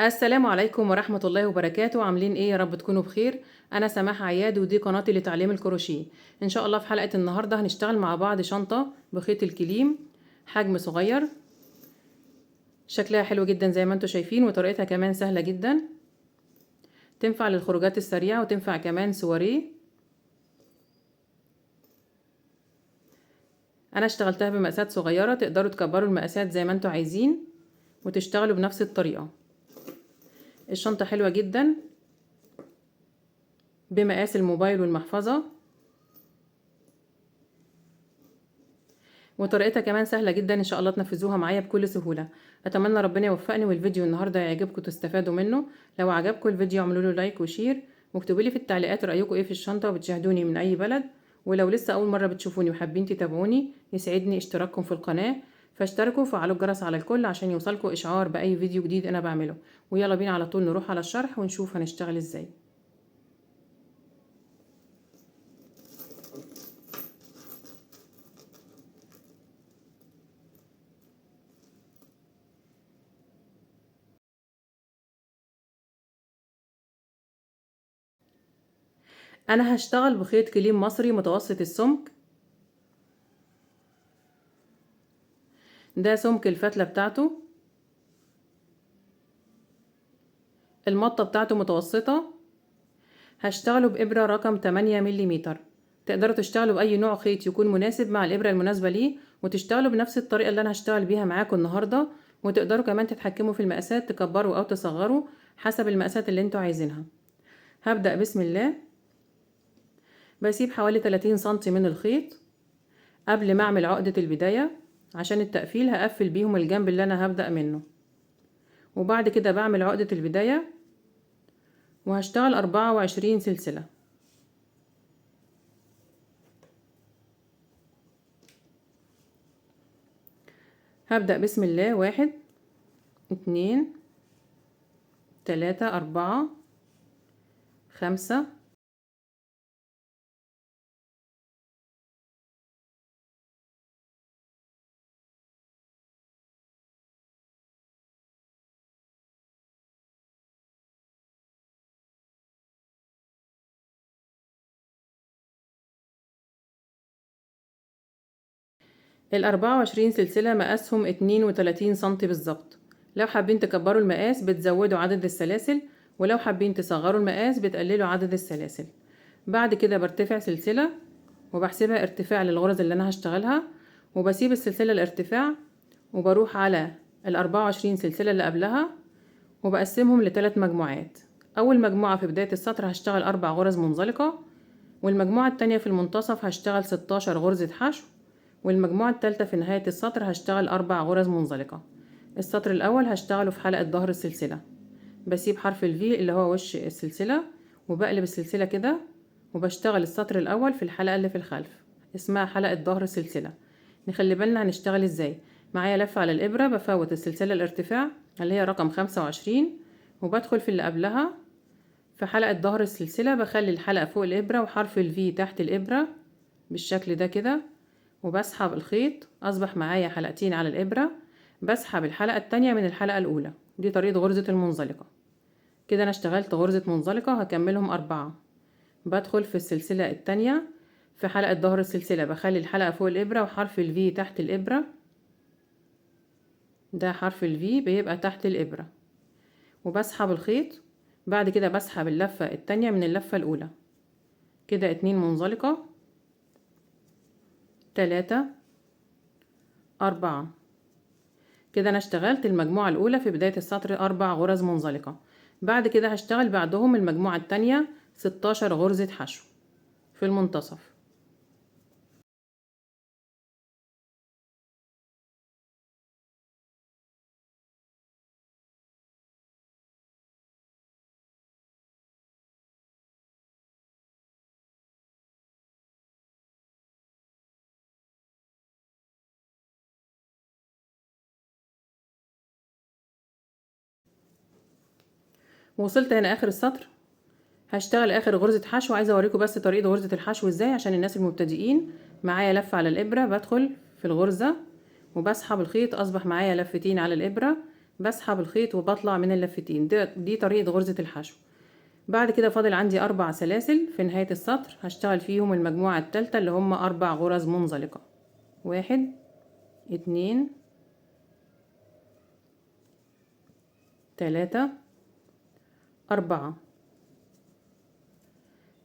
السلام عليكم ورحمة الله وبركاته. عاملين ايه؟ يا رب تكونوا بخير. انا سماح عياد ودي قناتي لتعليم الكروشيه. ان شاء الله في حلقة النهاردة هنشتغل مع بعض شنطة بخيط الكليم، حجم صغير. شكلها حلو جدا زي ما انتوا شايفين، وطريقتها كمان سهلة جدا. تنفع للخروجات السريعة وتنفع كمان سواريه. انا اشتغلتها بمقاسات صغيرة، تقدروا تكبروا المقاسات زي ما انتوا عايزين وتشتغلوا بنفس الطريقة. الشنطة حلوة جدا بمقاس الموبايل والمحفظة، وطريقتها كمان سهلة جدا. ان شاء الله تنفذوها معايا بكل سهولة. اتمنى ربنا يوفقني والفيديو النهاردة يعجبكم وتستفادوا منه. لو عجبكم الفيديو اعملوا له لايك وشير، واكتبوا لي في التعليقات رأيكم ايه في الشنطة، وبتشاهدوني من اي بلد. ولو لسه اول مرة بتشوفوني وحابين تتابعوني، يسعدني اشتراككم في القناة. فاشتركوا وفعلوا الجرس على الكل عشان يوصلكم اشعار باي فيديو جديد انا بعمله. ويلا بينا على طول نروح على الشرح ونشوف هنشتغل ازاي. انا هشتغل بخيط كليم مصري متوسط السمك. ده سمك الفتلة بتاعته. المطة بتاعته متوسطة. هشتغله بإبرة رقم 8 ملم. تقدروا تشتغلوا بأي نوع خيط يكون مناسب مع الإبرة المناسبة ليه، وتشتغلوا بنفس الطريقة اللي أنا هشتغل بيها معاكم النهاردة. وتقدروا كمان تتحكموا في المقاسات، تكبروا أو تصغروا حسب المقاسات اللي انتوا عايزينها. هبدأ بسم الله. بسيب حوالي 30 سنتي من الخيط قبل ما أعمل عقدة البداية، عشان التقفيل هقفل بيهم الجنب اللي أنا هبدأ منه. وبعد كده بعمل عقدة البداية وهشتغل 24 سلسلة. هبدأ بسم الله. 1 2 3 4 5 ال24 سلسلة مقاسهم 32 سنتي بالظبط. لو حابين تكبروا المقاس بتزودوا عدد السلاسل، ولو حابين تصغروا المقاس بتقللوا عدد السلاسل. بعد كده برتفع سلسلة وبحسبها ارتفاع للغرز اللي انا هشتغلها، وبسيب السلسلة الارتفاع وبروح على ال24 سلسلة اللي قبلها وبقسمهم ل3 مجموعات. اول مجموعة في بداية السطر هشتغل 4 غرز منزلقة، والمجموعة التانية في المنتصف هشتغل 16 غرزة حشو، والمجموعة التالتة في نهاية السطر هشتغل 4 غرز منزلقة. السطر الأول هشتغله في حلقة ظهر السلسلة. بسيب حرف الفي اللي هو وش السلسلة وبقلب السلسلة كده، وبشتغل السطر الأول في الحلقة اللي في الخلف، اسمها حلقة ظهر السلسلة. نخلي بالنا هنشتغل ازاي. معايا لفة على الإبرة، بفوت السلسلة الارتفاع اللي هي رقم 25 وبدخل في اللي قبلها في حلقة ظهر السلسلة. بخلي الحلقة فوق الإبرة وحرف الفي تحت الإبرة بالشكل ده كده، وبسحب الخيط. أصبح معايا حلقتين على الإبرة. بسحب الحلقة التانية من الحلقة الأولى. دي طريقة غرزة المنزلقة. كده أنا اشتغلت غرزة منزلقة، هكملهم 4. بدخل في السلسلة التانية في حلقة ظهر السلسلة، بخلي الحلقة فوق الإبرة وحرف الفي تحت الإبرة. ده حرف الفي بيبقى تحت الإبرة، وبسحب الخيط. بعد كده بسحب اللفة التانية من اللفة الأولى. كده 2 منزلقة، 3، 4. كده أنا اشتغلت المجموعة الأولى في بداية السطر 4 غرز منزلقة. بعد كده هشتغل بعدهم المجموعة التانية 16 غرزة حشو في المنتصف. وصلت هنا آخر السطر. هشتغل آخر غرزة حشو. عايزة أوريكم بس طريقة غرزة الحشو ازاي عشان الناس المبتدئين. معايا لفة على الإبرة، بدخل في الغرزة وبسحب الخيط. أصبح معايا لفتين على الإبرة. بسحب الخيط وبطلع من اللفتين. دي طريقة غرزة الحشو. بعد كده فاضل عندي 4 سلاسل في نهاية السطر هشتغل فيهم المجموعة التالتة اللي هم 4 غرز منزلقة. 1 2 3 4.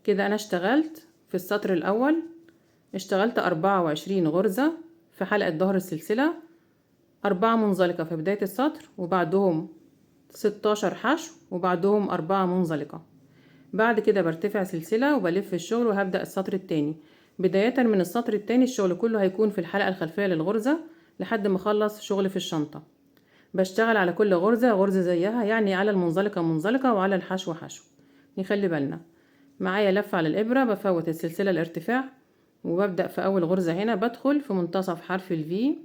كده انا اشتغلت في السطر الاول اشتغلت 24 غرزة في حلقة ظهر السلسلة، 4 منزلقة في بداية السطر وبعدهم 16 حشو وبعدهم 4 منزلقة. بعد كده برتفع سلسلة وبلف الشغل وهبدأ السطر التاني. بداية من السطر التاني الشغل كله هيكون في الحلقة الخلفية للغرزة لحد ما اخلص شغل في الشنطة. بشتغل على كل غرزة غرزة زيها، يعني على المنزلقة منزلقة وعلى الحشو حشو. نخلي بالنا معايا لفة على الإبرة، بفوت السلسلة الارتفاع وببدأ في أول غرزة هنا بدخل في منتصف حرف الفي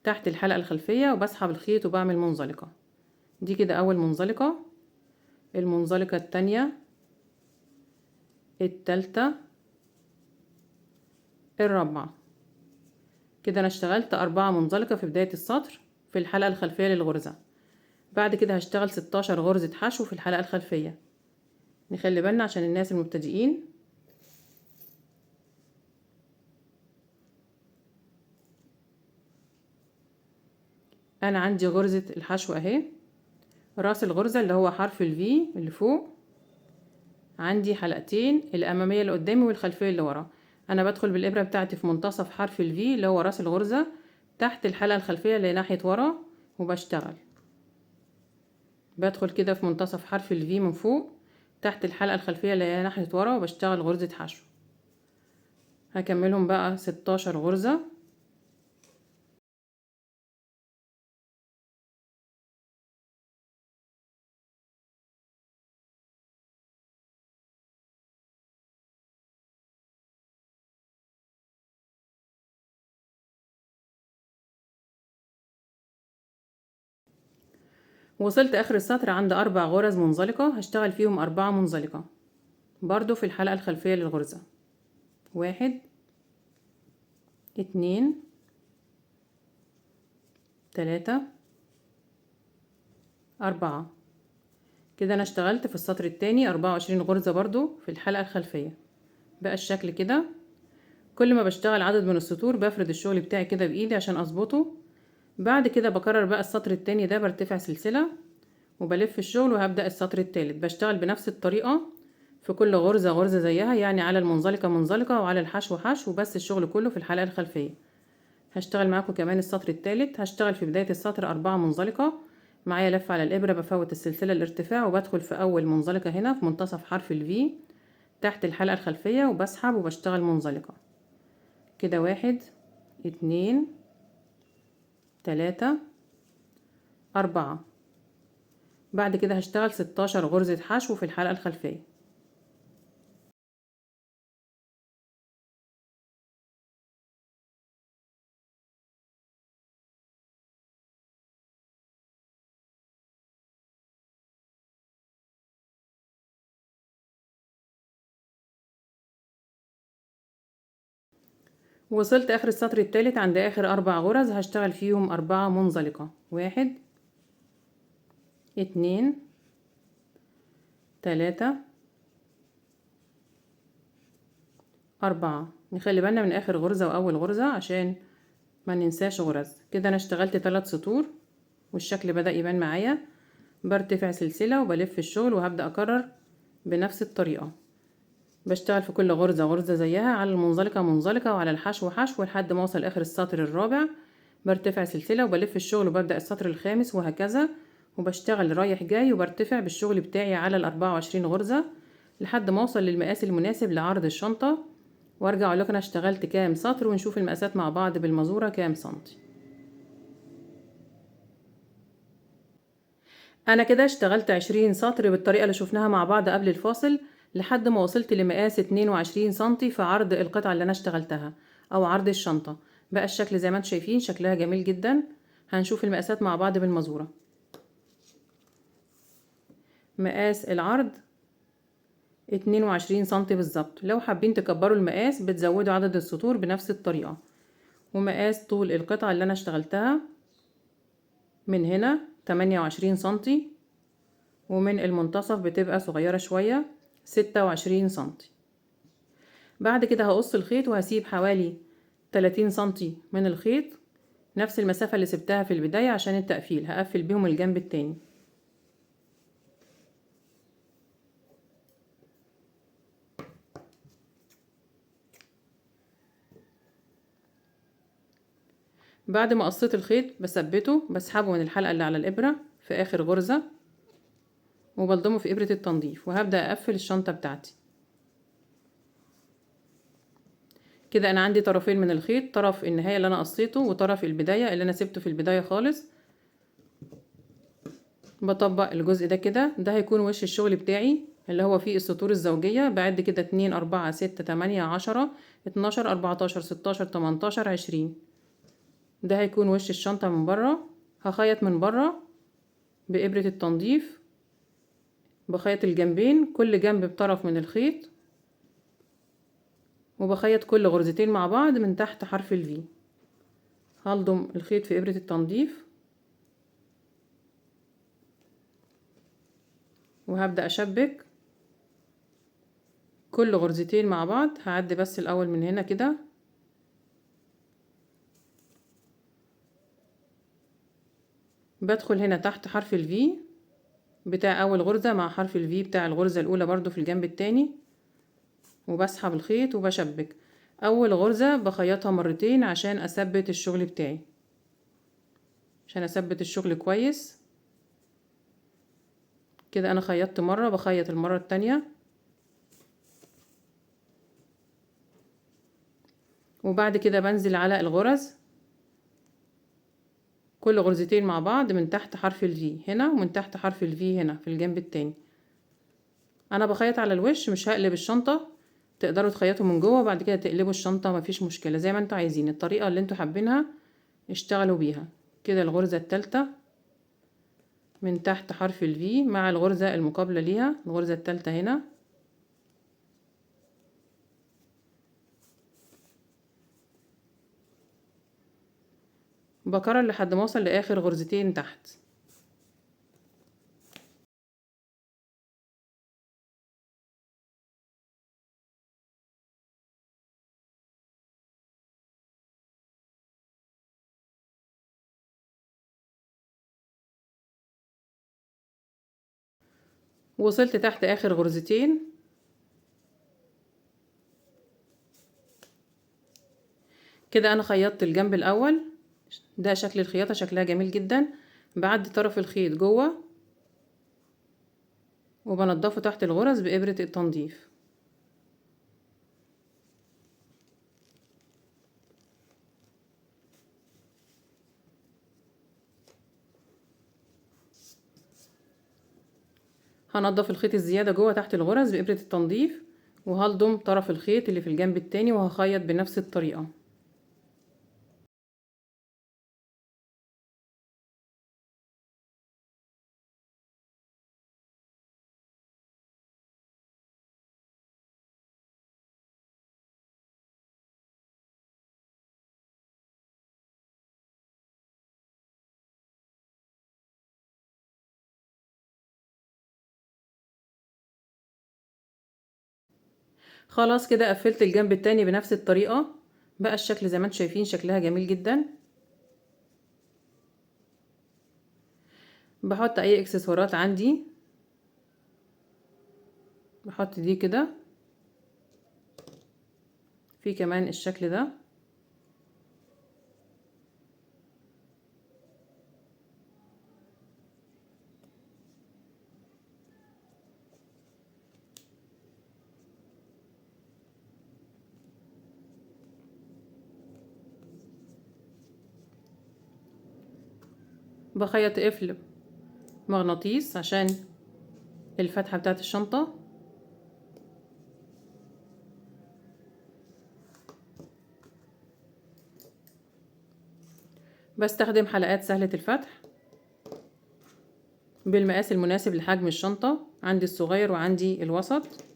تحت الحلقة الخلفية وبسحب الخيط وبعمل منزلقة. دي كده أول منزلقة، المنزلقة التانية، التالتة، الرابعة. كده أنا اشتغلت 4 منزلقة في بداية السطر في الحلقة الخلفية للغرزة. بعد كده هشتغل 16 غرزة حشو في الحلقة الخلفية. نخلي بالنا عشان الناس المبتدئين. أنا عندي غرزة الحشو أهي، راس الغرزة اللي هو حرف الفي اللي فوق، عندي حلقتين، الأمامية اللي قدامي والخلفية اللي ورا. أنا بدخل بالإبرة بتاعتي في منتصف حرف الفي اللي هو راس الغرزة تحت الحلقة الخلفية اللي ناحية ورا وبشتغل. بدخل كده في منتصف حرف الفي من فوق تحت الحلقة الخلفية اللي هي ناحية ورا وبشتغل غرزة حشو. هكملهم بقى 16 غرزة. وصلت آخر السطر عند 4 غرز منزلقة هشتغل فيهم 4 منزلقة برضو في الحلقة الخلفية للغرزة. 1 2 3 4. كده انا اشتغلت في السطر التاني 24 غرزة برضو في الحلقة الخلفية. بقى الشكل كده. كل ما بشتغل عدد من السطور بفرد الشغل بتاعي كده بايدي عشان اظبطه. بعد كده بكرر بقى السطر التاني ده، برتفع سلسلة وبلف الشغل وهبدأ السطر التالت. بشتغل بنفس الطريقة في كل غرزة غرزة زيها، يعني على المنزلقة منزلقة وعلى الحشو حشو، بس الشغل كله في الحلقة الخلفية. هشتغل معاكم كمان السطر التالت. هشتغل في بداية السطر 4 منزلقة، معايا لفة على الإبرة، بفوت السلسلة الارتفاع وبدخل في أول منزلقة هنا في منتصف حرف الفي تحت الحلقة الخلفية وبسحب وبشتغل منزلقة كده. 1 2 3 4. بعد كده هشتغل 16 غرزة حشو في الحلقة الخلفية. وصلت آخر السطر التالت عند آخر 4 غرز هشتغل فيهم 4 منزلقة. 1 2 3 4. نخلي بالنا من آخر غرزة وأول غرزة عشان ما ننساش غرز. كده أنا اشتغلت 3 سطور والشكل بدأ يبان معايا. برتفع سلسلة وبلف الشغل وهبدأ أكرر بنفس الطريقة. بشتغل في كل غرزة غرزة زيها، على المنزلقة منزلقة وعلى الحشو حشو لحد ما اوصل آخر السطر الرابع. برتفع سلسلة وبلف الشغل وببدأ السطر الخامس وهكذا، وبشتغل رايح جاي وبرتفع بالشغل بتاعي على 24 غرزة لحد ما اوصل للمقاس المناسب لعرض الشنطة، وارجع اقول لكم انا اشتغلت كام سطر ونشوف المقاسات مع بعض بالمزورة كام سنتي. انا كده اشتغلت 20 سطر بالطريقة اللي شفناها مع بعض قبل الفاصل لحد ما وصلت لمقاس 22 سنتي في عرض القطعة اللي انا اشتغلتها او عرض الشنطة. بقى الشكل زي ما انتم شايفين شكلها جميل جدا. هنشوف المقاسات مع بعض بالمزورة. مقاس العرض 22 سنتي بالظبط. لو حابين تكبروا المقاس بتزودوا عدد السطور بنفس الطريقة. ومقاس طول القطعة اللي انا اشتغلتها من هنا 28 سنتي، ومن المنتصف بتبقى صغيرة شوية 26 سنتي. بعد كده هقص الخيط وهسيب حوالي 30 سنتي من الخيط، نفس المسافة اللي سبتها في البداية عشان التقفيل، هقفل بيهم الجنب التاني. بعد ما قصيت الخيط بثبته، بسحبه من الحلقة اللي على الإبرة في آخر غرزة وبلضمه في إبرة التنظيف، وهبدأ أقفل الشنطة بتاعتي. كده أنا عندي طرفين من الخيط، طرف النهاية اللي أنا قصيته وطرف البداية اللي أنا سبته في البداية خالص. بطبق الجزء ده كده، ده هيكون وش الشغل بتاعي اللي هو فيه السطور الزوجية. بعد كده 2 4 6 8 10 12 14 16 18 20. ده هيكون وش الشنطة من بره. هخيط من بره بإبرة التنظيف، بخيط الجنبين كل جنب بطرف من الخيط، وبخيط كل غرزتين مع بعض من تحت حرف الفي. هلضم الخيط في إبرة التنظيف وهبدأ أشبك كل غرزتين مع بعض. هعدي بس الأول من هنا كده، بدخل هنا تحت حرف الفي بتاع أول غرزة مع حرف الفي بتاع الغرزة الأولى برضو في الجنب التاني، وبسحب الخيط وبشبك. أول غرزة بخيطها مرتين عشان أثبت الشغل بتاعي، عشان أثبت الشغل كويس. كده أنا خيطت مرة، بخيط المرة التانية، وبعد كده بنزل على الغرز كل غرزتين مع بعض من تحت حرف الفي هنا ومن تحت حرف الفي هنا في الجنب التاني. انا بخيط على الوش، مش هقلب الشنطة. تقدروا تخيطوا من جوه وبعد كده تقلبوا الشنطة، مفيش مشكلة، زي ما انتوا عايزين، الطريقة اللي انتوا حابينها اشتغلوا بيها. كده الغرزة التالتة من تحت حرف الفي مع الغرزة المقابلة ليها، الغرزة التالتة هنا، بكرر لحد ما اوصل لاخر غرزتين تحت. وصلت تحت اخر غرزتين. كده انا خيطت الجنب الاول، ده شكل الخياطة، شكلها جميل جدا. بعد طرف الخيط جوه وبنضفه تحت الغرز بإبرة التنظيف. هنضف الخيط الزيادة جوه تحت الغرز بإبرة التنظيف، وهلضم طرف الخيط اللي في الجنب التاني وهخيط بنفس الطريقة. خلاص كده قفلت الجنب التاني بنفس الطريقة. بقى الشكل زي ما انتم شايفين، شكلها جميل جدا. بحط اي اكسسوارات عندي، بحط دي كده، في كمان الشكل ده. بخيط قفل مغناطيس عشان الفتحة بتاعت الشنطة. بستخدم حلقات سهلة الفتح بالمقاس المناسب لحجم الشنطة، عندي الصغير وعندي الوسط.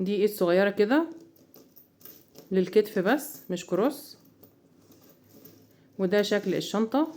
دي ايد صغيرة كده للكتف بس مش كروس. وده شكل الشنطة.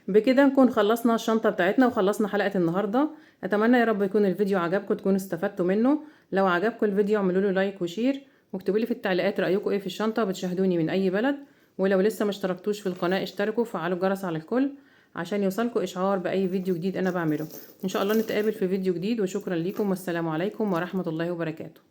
بكده نكون خلصنا الشنطة بتاعتنا وخلصنا حلقة النهاردة. اتمنى يا رب يكون الفيديو عجبكم تكونوا استفدتوا منه. لو عجبكم الفيديو اعملوا له لايك وشير، واكتبوا لي في التعليقات رأيكم ايه في الشنطة، بتشاهدوني من اي بلد. ولو لسه ما اشتركتوش في القناة اشتركوا وفعلوا الجرس على الكل عشان يوصلكم اشعار باي فيديو جديد انا بعمله. ان شاء الله نتقابل في فيديو جديد، وشكرا لكم والسلام عليكم ورحمة الله وبركاته.